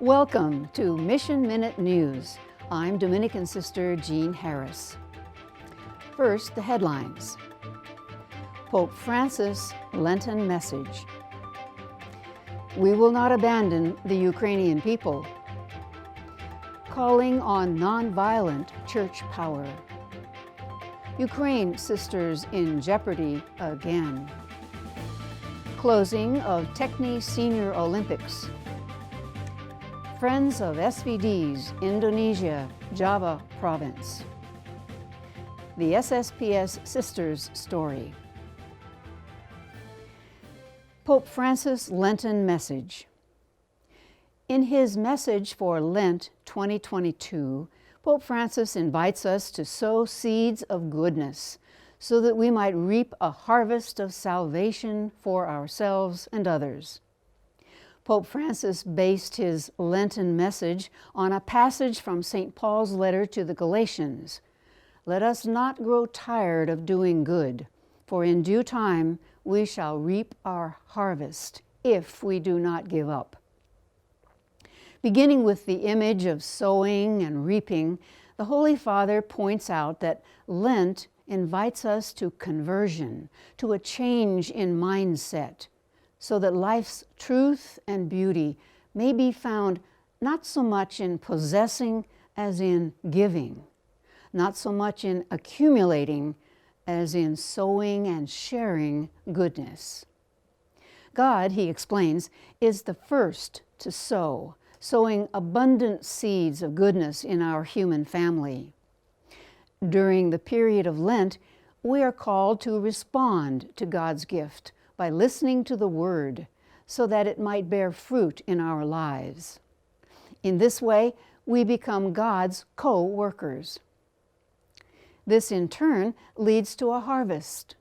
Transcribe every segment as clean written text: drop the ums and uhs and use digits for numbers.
Welcome to Mission Minute News. I'm Dominican Sister Jean Harris. First, the headlines. Pope Francis' Lenten message. We will not abandon the Ukrainian people. Calling on nonviolent church power. Ukraine sisters in jeopardy again. Closing of Techni Senior Olympics. Friends of SVDs, Indonesia, Java Province. The SSPS Sisters story. Pope Francis' Lenten message. In his message for Lent 2022, Pope Francis invites us to sow seeds of goodness so that we might reap a harvest of salvation for ourselves and others. Pope Francis based his Lenten message on a passage from St. Paul's letter to the Galatians. Let us not grow tired of doing good, for in due time we shall reap our harvest if we do not give up. Beginning with the image of sowing and reaping, the Holy Father points out that Lent invites us to conversion, to a change in mindset, so that life's truth and beauty may be found not so much in possessing as in giving, not so much in accumulating as in sowing and sharing goodness. God, he explains, is the first to sow, sowing abundant seeds of goodness in our human family. During the period of Lent, we are called to respond to God's gift by listening to the Word so that it might bear fruit in our lives. In this way, we become God's co-workers. This in turn leads to a harvest.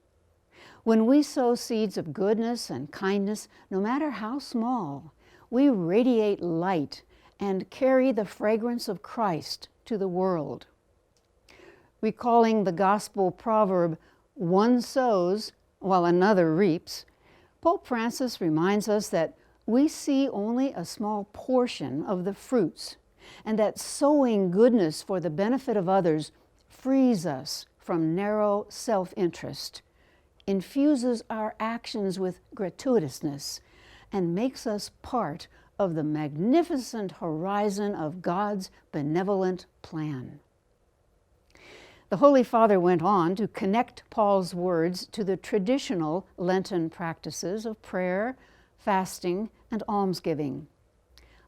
When we sow seeds of goodness and kindness, no matter how small, we radiate light and carry the fragrance of Christ to the world. Recalling the gospel proverb, "One sows while another reaps," Pope Francis reminds us that we see only a small portion of the fruits, and that sowing goodness for the benefit of others frees us from narrow self-interest, infuses our actions with gratuitousness, and makes us part of the magnificent horizon of God's benevolent plan. The Holy Father went on to connect Paul's words to the traditional Lenten practices of prayer, fasting, and almsgiving.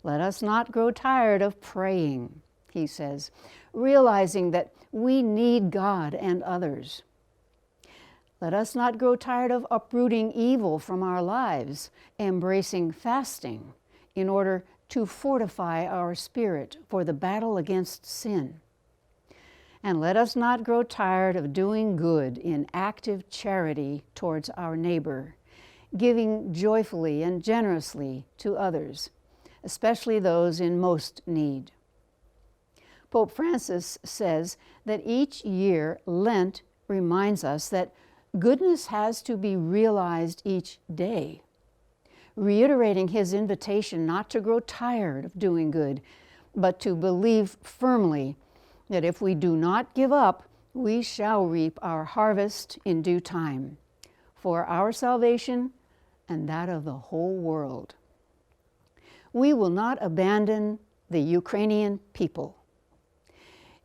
Let us not grow tired of praying, he says, realizing that we need God and others. Let us not grow tired of uprooting evil from our lives, embracing fasting in order to fortify our spirit for the battle against sin. And let us not grow tired of doing good in active charity towards our neighbor, giving joyfully and generously to others, especially those in most need. Pope Francis says that each year Lent reminds us that goodness has to be realized each day, reiterating his invitation not to grow tired of doing good, but to believe firmly that if we do not give up, we shall reap our harvest in due time, for our salvation and that of the whole world. We will not abandon the Ukrainian people.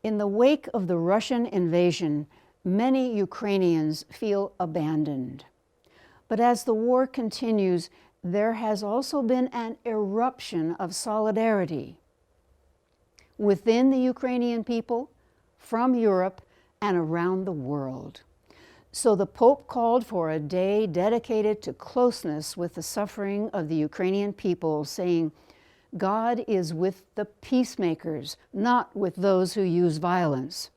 In the wake of the Russian invasion, many Ukrainians feel abandoned. But as the war continues, there has also been an eruption of solidarity within the Ukrainian people, from Europe, and around the world. So the Pope called for a day dedicated to closeness with the suffering of the Ukrainian people, saying, God is with the peacemakers, not with those who use violence.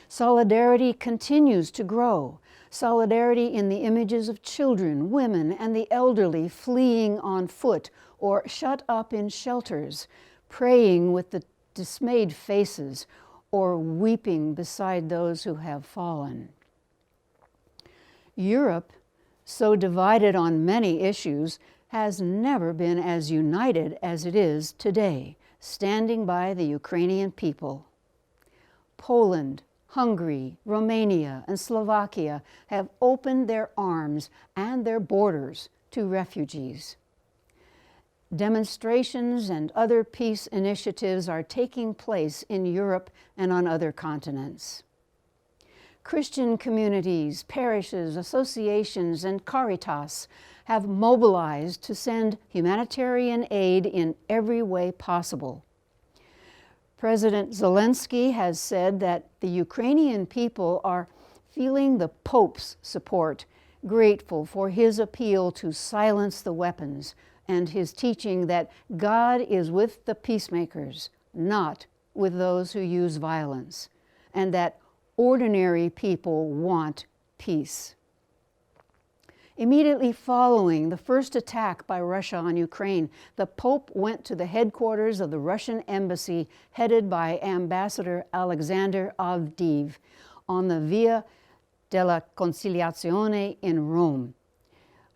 Solidarity continues to grow. Solidarity in the images of children, women, and the elderly fleeing on foot or shut up in shelters, praying with the dismayed faces or weeping beside those who have fallen. Europe, so divided on many issues, has never been as united as it is today, standing by the Ukrainian people. Poland, Hungary, Romania, and Slovakia have opened their arms and their borders to refugees. Demonstrations and other peace initiatives are taking place in Europe and on other continents. Christian communities, parishes, associations, and Caritas have mobilized to send humanitarian aid in every way possible. President Zelensky has said that the Ukrainian people are feeling the Pope's support, grateful for his appeal to silence the weapons and his teaching that God is with the peacemakers, not with those who use violence, and that ordinary people want peace. Immediately following the first attack by Russia on Ukraine, the Pope went to the headquarters of the Russian embassy headed by Ambassador Alexander Avdiv on the Via della Conciliazione in Rome.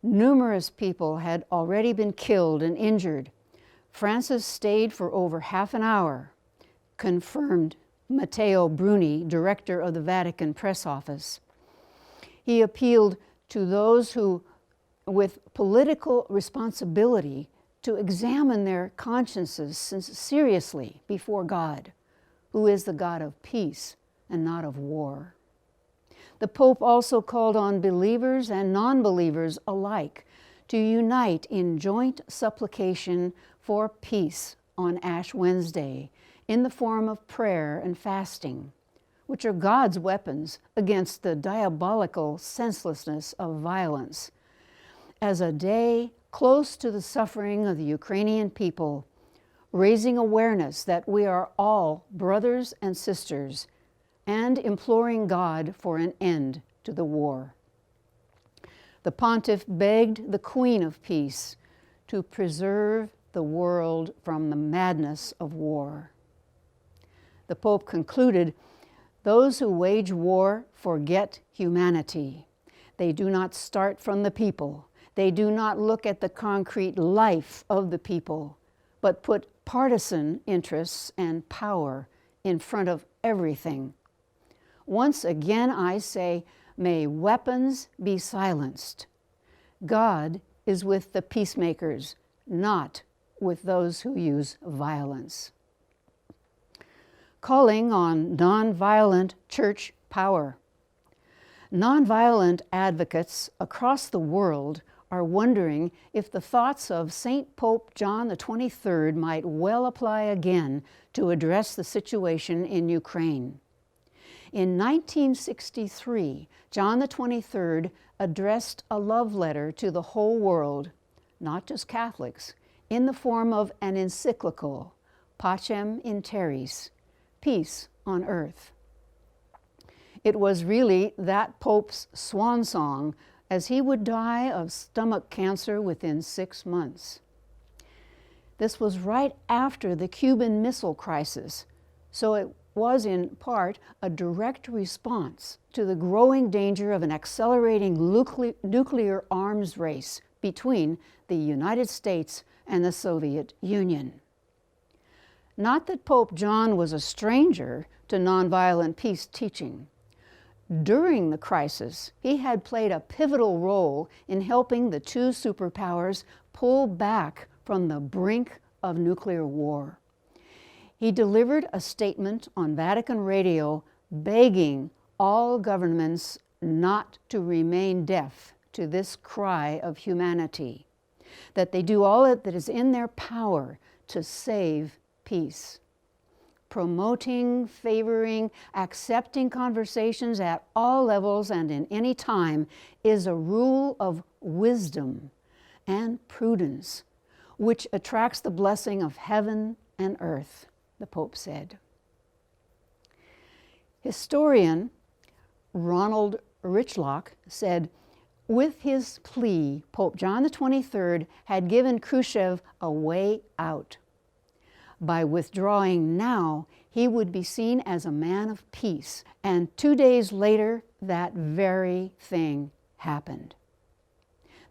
Numerous people had already been killed and injured. Francis stayed for over half an hour, confirmed Matteo Bruni, director of the Vatican press office. He appealed to those who, with political responsibility, to examine their consciences seriously before God, who is the God of peace and not of war. The Pope also called on believers and non-believers alike to unite in joint supplication for peace on Ash Wednesday in the form of prayer and fasting, which are God's weapons against the diabolical senselessness of violence, as a day close to the suffering of the Ukrainian people, raising awareness that we are all brothers and sisters, and imploring God for an end to the war. The pontiff begged the Queen of Peace to preserve the world from the madness of war. The Pope concluded, "Those who wage war forget humanity. They do not start from the people. They do not look at the concrete life of the people, but put partisan interests and power in front of everything. Once again I say, may weapons be silenced. God is with the peacemakers, not with those who use violence." Calling on nonviolent church power. Nonviolent advocates across the world are wondering if the thoughts of St. Pope John XXIII might well apply again to address the situation in Ukraine. In 1963, John XXIII addressed a love letter to the whole world, not just Catholics, in the form of an encyclical, Pacem in Terris, Peace on Earth. It was really that Pope's swan song, as he would die of stomach cancer within 6 months. This was right after the Cuban Missile Crisis, so it was in part a direct response to the growing danger of an accelerating nuclear arms race between the United States and the Soviet Union. Not that Pope John was a stranger to nonviolent peace teaching. During the crisis, he had played a pivotal role in helping the two superpowers pull back from the brink of nuclear war. He delivered a statement on Vatican radio begging all governments not to remain deaf to this cry of humanity, that they do all that is in their power to save peace. Promoting, favoring, accepting conversations at all levels and in any time is a rule of wisdom and prudence, which attracts the blessing of heaven and earth, the Pope said. Historian Ronald Richlock said, with his plea, Pope John XXIII had given Khrushchev a way out. By withdrawing now, he would be seen as a man of peace. And 2 days later, that very thing happened.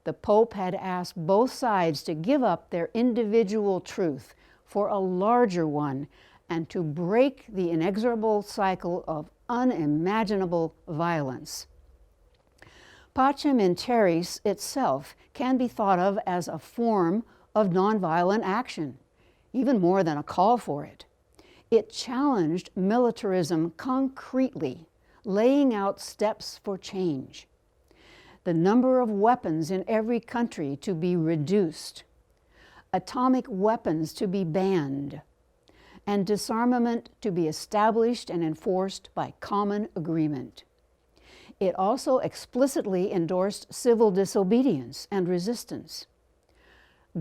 the Pope had asked both sides to give up their individual truth for a larger one and to break the inexorable cycle of unimaginable violence. Pacem in Terris itself can be thought of as a form of nonviolent action, even more than a call for it. It challenged militarism concretely, laying out steps for change. The number of weapons in every country to be reduced, atomic weapons to be banned, and disarmament to be established and enforced by common agreement. It also explicitly endorsed civil disobedience and resistance.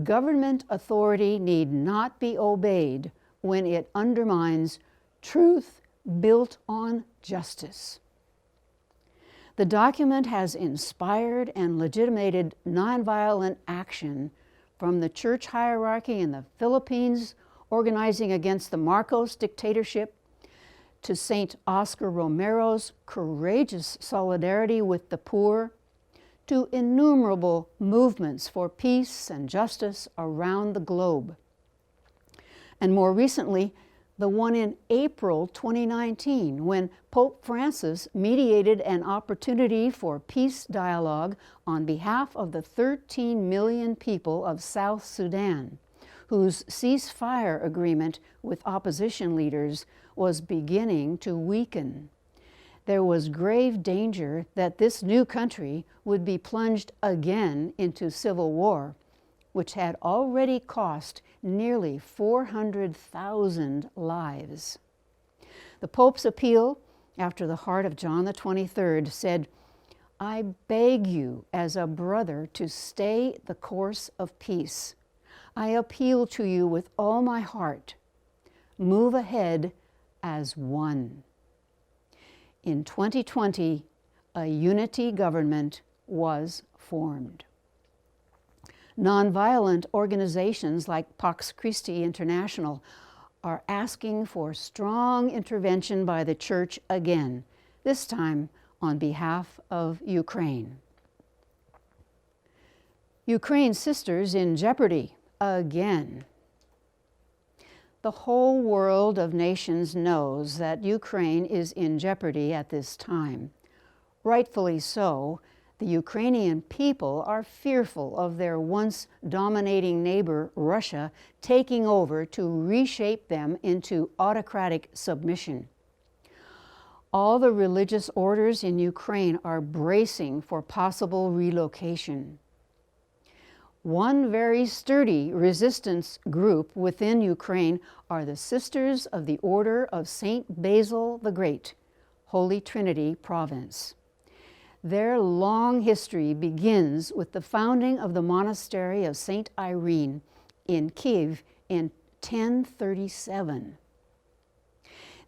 Government authority need not be obeyed when it undermines truth built on justice. The document has inspired and legitimated nonviolent action from the church hierarchy in the Philippines, organizing against the Marcos dictatorship, to St. Oscar Romero's courageous solidarity with the poor, to innumerable movements for peace and justice around the globe. And more recently, the one in April 2019, when Pope Francis mediated an opportunity for peace dialogue on behalf of the 13 million people of South Sudan, whose ceasefire agreement with opposition leaders was beginning to weaken. There was grave danger that this new country would be plunged again into civil war, which had already cost nearly 400,000 lives. The Pope's appeal, after the heart of John the 23rd, said, "I beg you as a brother to stay the course of peace. I appeal to you with all my heart. Move ahead as one." In 2020, a unity government was formed. Nonviolent organizations like Pax Christi International are asking for strong intervention by the Church again, this time on behalf of Ukraine. Ukraine sisters in jeopardy again. The whole world of nations knows that Ukraine is in jeopardy at this time. Rightfully so, the Ukrainian people are fearful of their once dominating neighbor, Russia, taking over to reshape them into autocratic submission. All the religious orders in Ukraine are bracing for possible relocation. One very sturdy resistance group within Ukraine are the Sisters of the Order of Saint Basil the Great, Holy Trinity Province. Their long history begins with the founding of the monastery of Saint Irene in Kiev in 1037.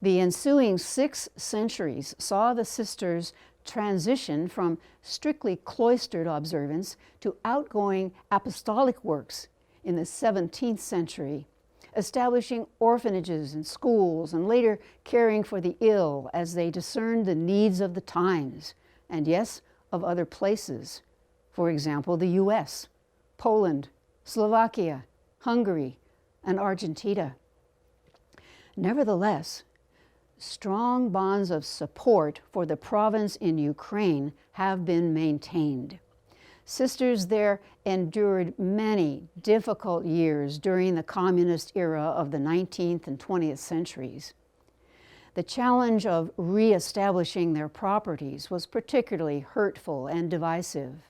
The ensuing 6 centuries saw the sisters transition from strictly cloistered observance to outgoing apostolic works in the 17th century, establishing orphanages and schools, and later caring for the ill as they discerned the needs of the times, and yes, of other places. For example, the US, Poland, Slovakia, Hungary, and Argentina. Nevertheless, strong bonds of support for the province in Ukraine have been maintained. Sisters there endured many difficult years during the communist era of the 19th and 20th centuries. The challenge of reestablishing their properties was particularly hurtful and divisive.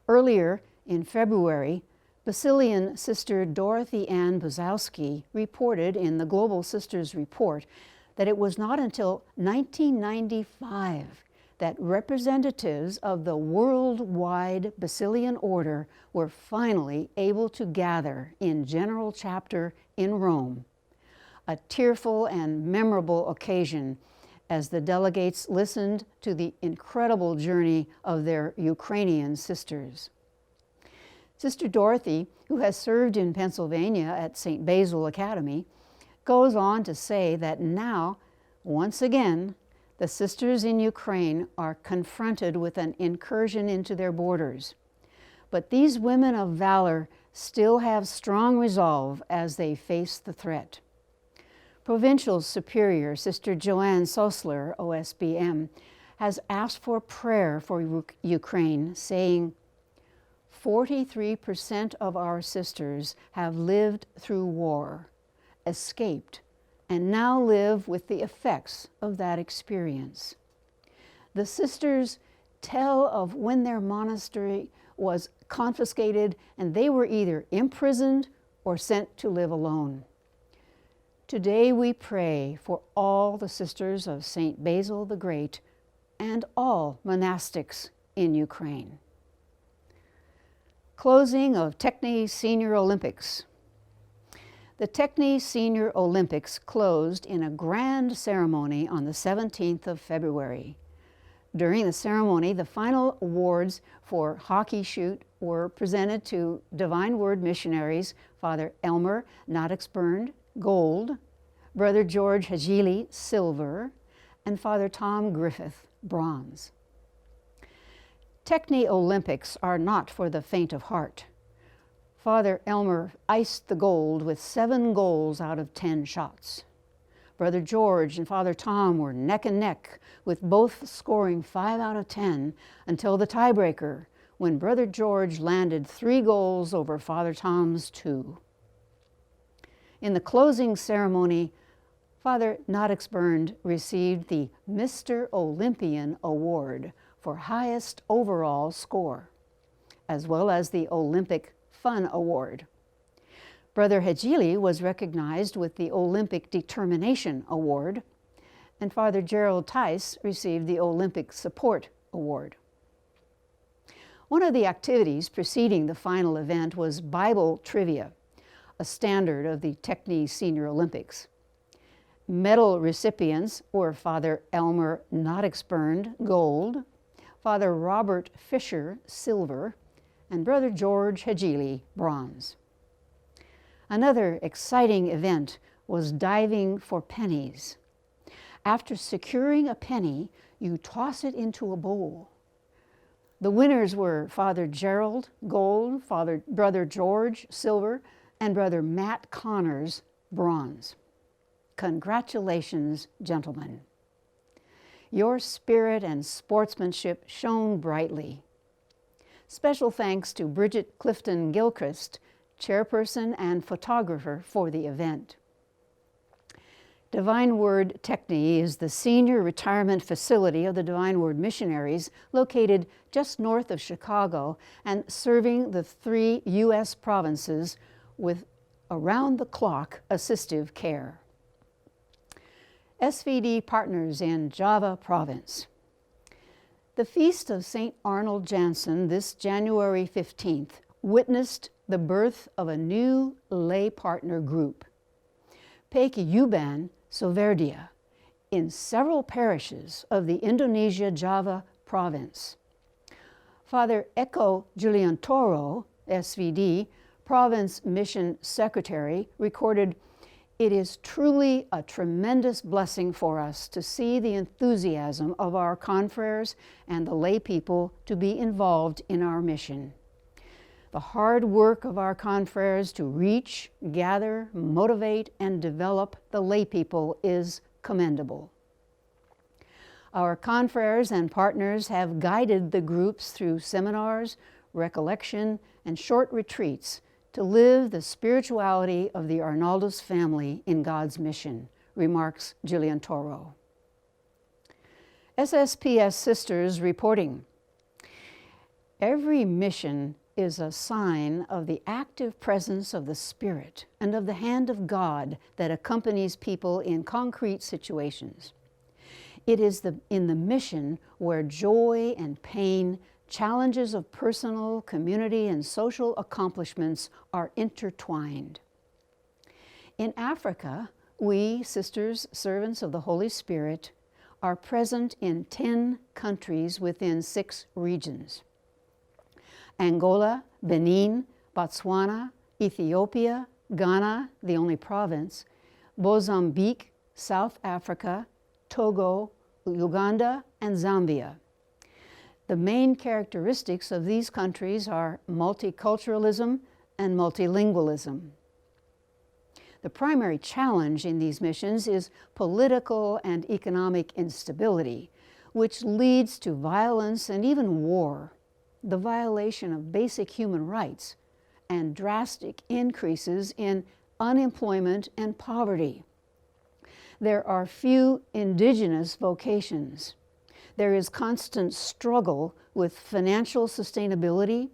Earlier in February, Basilian Sister Dorothy Ann Buzowski reported in the Global Sisters Report that it was not until 1995 that representatives of the worldwide Basilian Order were finally able to gather in General Chapter in Rome, a tearful and memorable occasion as the delegates listened to the incredible journey of their Ukrainian sisters. Sister Dorothy, who has served in Pennsylvania at St. Basil Academy, goes on to say that now, once again, the sisters in Ukraine are confronted with an incursion into their borders. But these women of valor still have strong resolve as they face the threat. Provincial Superior Sister Joanne Sosler, OSBM, has asked for prayer for Ukraine, saying, 43% of our sisters have lived through war, escaped, and now live with the effects of that experience. The sisters tell of when their monastery was confiscated and they were either imprisoned or sent to live alone. Today we pray for all the sisters of St. Basil the Great and all monastics in Ukraine. Closing of Techni Senior Olympics. The Techni Senior Olympics closed in a grand ceremony on the 17th of February. During the ceremony, the final awards for hockey shoot were presented to Divine Word missionaries, Father Elmer Notixburn, gold, Brother George Hajili, silver, and Father Tom Griffith, bronze. Techni Olympics are not for the faint of heart. Father Elmer iced the gold with 7 goals out of 10 shots. Brother George and Father Tom were neck and neck, with both scoring 5 out of 10 until the tiebreaker, when Brother George landed 3 goals over Father Tom's 2. In the closing ceremony, Father Notixburn received the Mr. Olympian Award for highest overall score, as well as the Olympic Fun Award. Brother Hajili was recognized with the Olympic Determination Award, and Father Gerald Tice received the Olympic Support Award. One of the activities preceding the final event was Bible trivia, a standard of the Techni Senior Olympics. Medal recipients were Father Elmer Notixburn, gold, Father Robert Fisher, silver, and Brother George Hajili, bronze. Another exciting event was diving for pennies. After securing a penny, you toss it into a bowl. The winners were Father Gerald, gold, Brother George, silver, and Brother Matt Connors, bronze. Congratulations, gentlemen. Your spirit and sportsmanship shone brightly. Special thanks to Bridget Clifton Gilchrist, chairperson and photographer for the event. Divine Word Techni is the senior retirement facility of the Divine Word missionaries located just north of Chicago and serving the 3 U.S. provinces with around-the-clock assistive care. SVD partners in Java Province. The Feast of St. Arnold Jansen this January 15th witnessed the birth of a new lay partner group, Pekiyuban Soverdia, in several parishes of the Indonesia Java Province. Father Eko Juliantoro, SVD, Province Mission Secretary, recorded, "It is truly a tremendous blessing for us to see the enthusiasm of our confreres and the lay people to be involved in our mission. The hard work of our confreres to reach, gather, motivate, and develop the lay people is commendable. Our confreres and partners have guided the groups through seminars, recollection, and short retreats to live the spirituality of the Arnaldus family in God's mission," remarks Giuliantoro. SSPS Sisters reporting, "Every mission is a sign of the active presence of the Spirit and of the hand of God that accompanies people in concrete situations. It is in the mission where joy and pain, challenges of personal, community, and social accomplishments are intertwined. In Africa, we, sisters, servants of the Holy Spirit, are present in 10 countries within 6 regions: Angola, Benin, Botswana, Ethiopia, Ghana, the only province, Mozambique, South Africa, Togo, Uganda, and Zambia. The main characteristics of these countries are multiculturalism and multilingualism. The primary challenge in these missions is political and economic instability, which leads to violence and even war, the violation of basic human rights, and drastic increases in unemployment and poverty. There are few indigenous vocations. There is constant struggle with financial sustainability,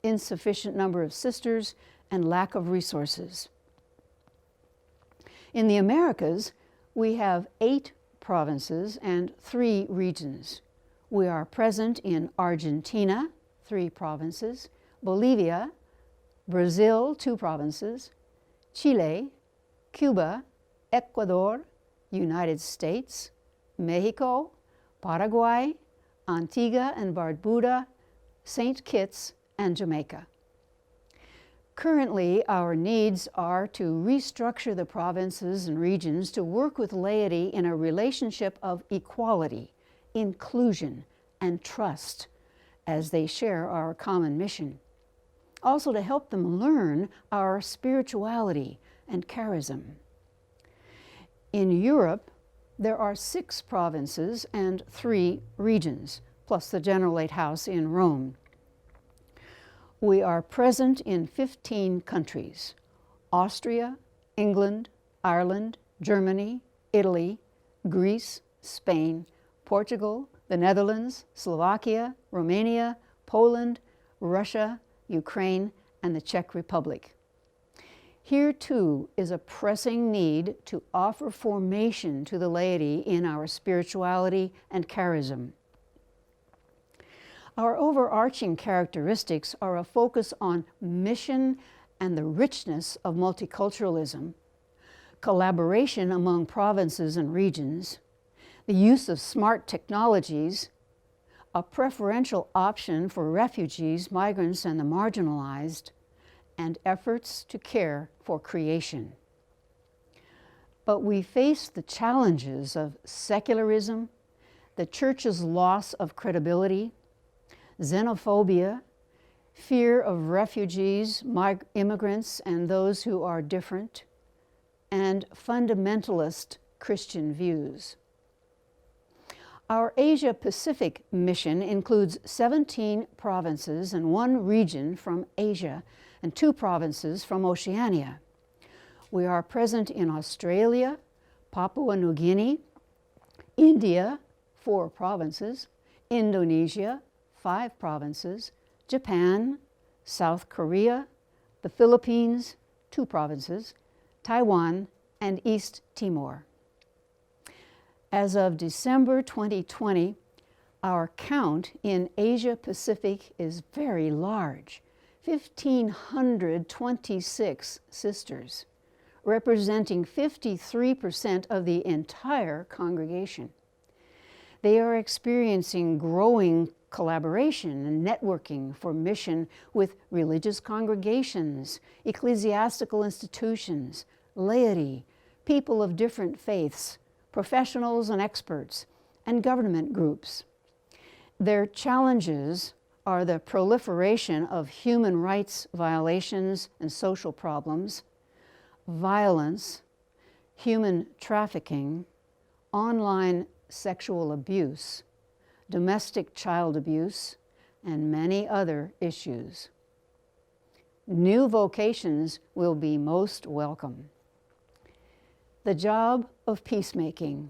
insufficient number of sisters, and lack of resources. In the Americas, we have 8 provinces and 3 regions. We are present in Argentina, 3 provinces, Bolivia, Brazil, 2 provinces, Chile, Cuba, Ecuador, United States, Mexico, Paraguay, Antigua and Barbuda, St. Kitts, and Jamaica. Currently, our needs are to restructure the provinces and regions to work with laity in a relationship of equality, inclusion, and trust as they share our common mission. Also to help them learn our spirituality and charism. In Europe, there are 6 provinces and 3 regions, plus the Generalate House in Rome. We are present in 15 countries: Austria, England, Ireland, Germany, Italy, Greece, Spain, Portugal, the Netherlands, Slovakia, Romania, Poland, Russia, Ukraine, and the Czech Republic. Here, too, is a pressing need to offer formation to the laity in our spirituality and charism. Our overarching characteristics are a focus on mission and the richness of multiculturalism, collaboration among provinces and regions, the use of smart technologies, a preferential option for refugees, migrants, and the marginalized, and efforts to care for creation. But we face the challenges of secularism, the Church's loss of credibility, xenophobia, fear of refugees, immigrants, and those who are different, and fundamentalist Christian views. Our Asia-Pacific mission includes 17 provinces and 1 region from Asia and 2 provinces from Oceania. We are present in Australia, Papua New Guinea, India, 4 provinces, Indonesia, 5 provinces, Japan, South Korea, the Philippines, 2 provinces, Taiwan, and East Timor. As of December 2020, our count in Asia Pacific is very large, 1,526 sisters, representing 53% of the entire congregation. They are experiencing growing collaboration and networking for mission with religious congregations, ecclesiastical institutions, laity, people of different faiths, professionals and experts, and government groups. Their challenges are the proliferation of human rights violations and social problems, violence, human trafficking, online sexual abuse, domestic child abuse, and many other issues. New vocations will be most welcome. The job of peacemaking.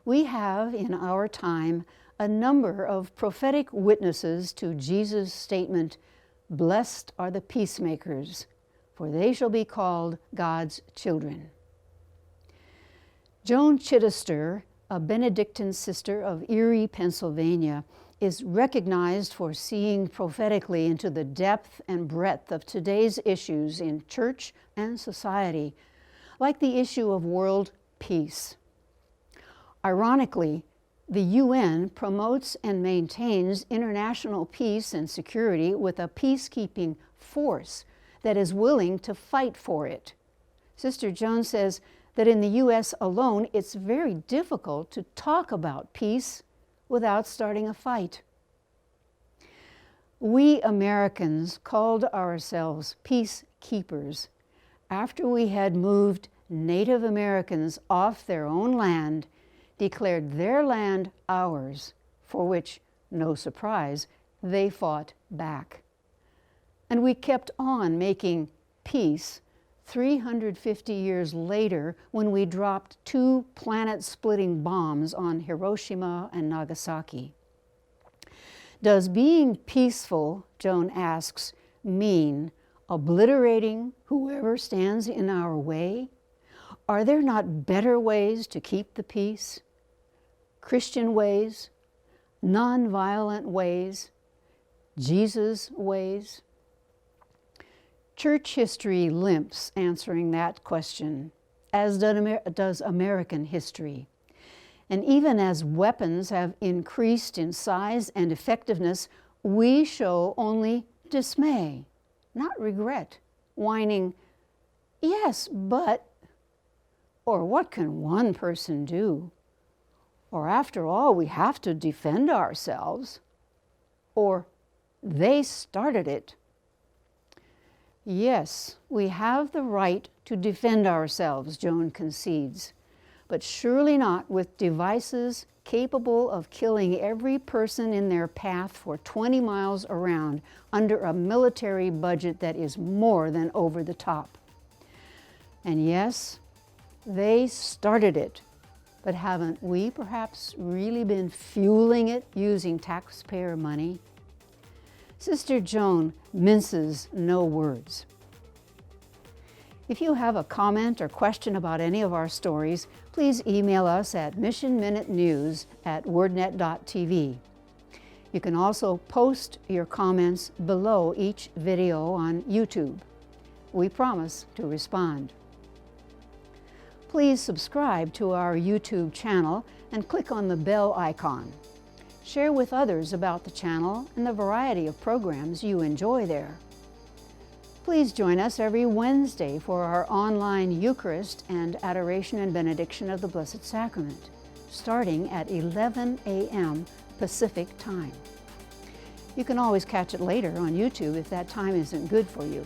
We have in our time a number of prophetic witnesses to Jesus' statement, "Blessed are the peacemakers, for they shall be called God's children." Joan Chittister, a Benedictine sister of Erie, Pennsylvania, is recognized for seeing prophetically into the depth and breadth of today's issues in church and society, like the issue of world peace. Ironically, the UN promotes and maintains international peace and security with a peacekeeping force that is willing to fight for it. Sister Joan says, that in the U.S. alone, it's very difficult to talk about peace without starting a fight. We Americans called ourselves peacekeepers after we had moved Native Americans off their own land, declared their land ours, for which, no surprise, they fought back. And we kept on making peace 350 years later when we dropped 2 planet-splitting bombs on Hiroshima and Nagasaki. Does being peaceful, Joan asks, mean obliterating whoever stands in our way? Are there not better ways to keep the peace? Christian ways, non-violent ways, Jesus ways? Church history limps answering that question, as does American history. And even as weapons have increased in size and effectiveness, we show only dismay, not regret, whining, yes, but, or what can one person do? Or after all, we have to defend ourselves. Or they started it. Yes, we have the right to defend ourselves, Joan concedes, but surely not with devices capable of killing every person in their path for 20 miles around under a military budget that is more than over the top. And yes, they started it, but haven't we perhaps really been fueling it using taxpayer money? Sister Joan minces no words. If you have a comment or question about any of our stories, please email us at missionminutenews@wordnet.tv. You can also post your comments below each video on YouTube. We promise to respond. Please subscribe to our YouTube channel and click on the bell icon. Share with others about the channel and the variety of programs you enjoy there. Please join us every Wednesday for our online Eucharist and Adoration and Benediction of the Blessed Sacrament, starting at 11 a.m. Pacific Time. You can always catch it later on YouTube if that time isn't good for you.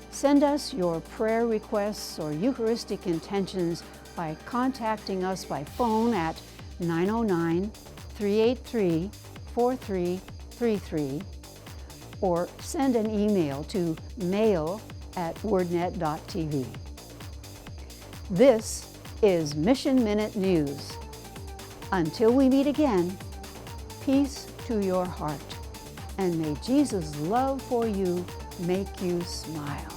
Send us your prayer requests or Eucharistic intentions by contacting us by phone at 909-383-4333 or send an email to mail@wordnet.tv. This is Mission Minute News. Until we meet again, peace to your heart, and may Jesus' love for you make you smile.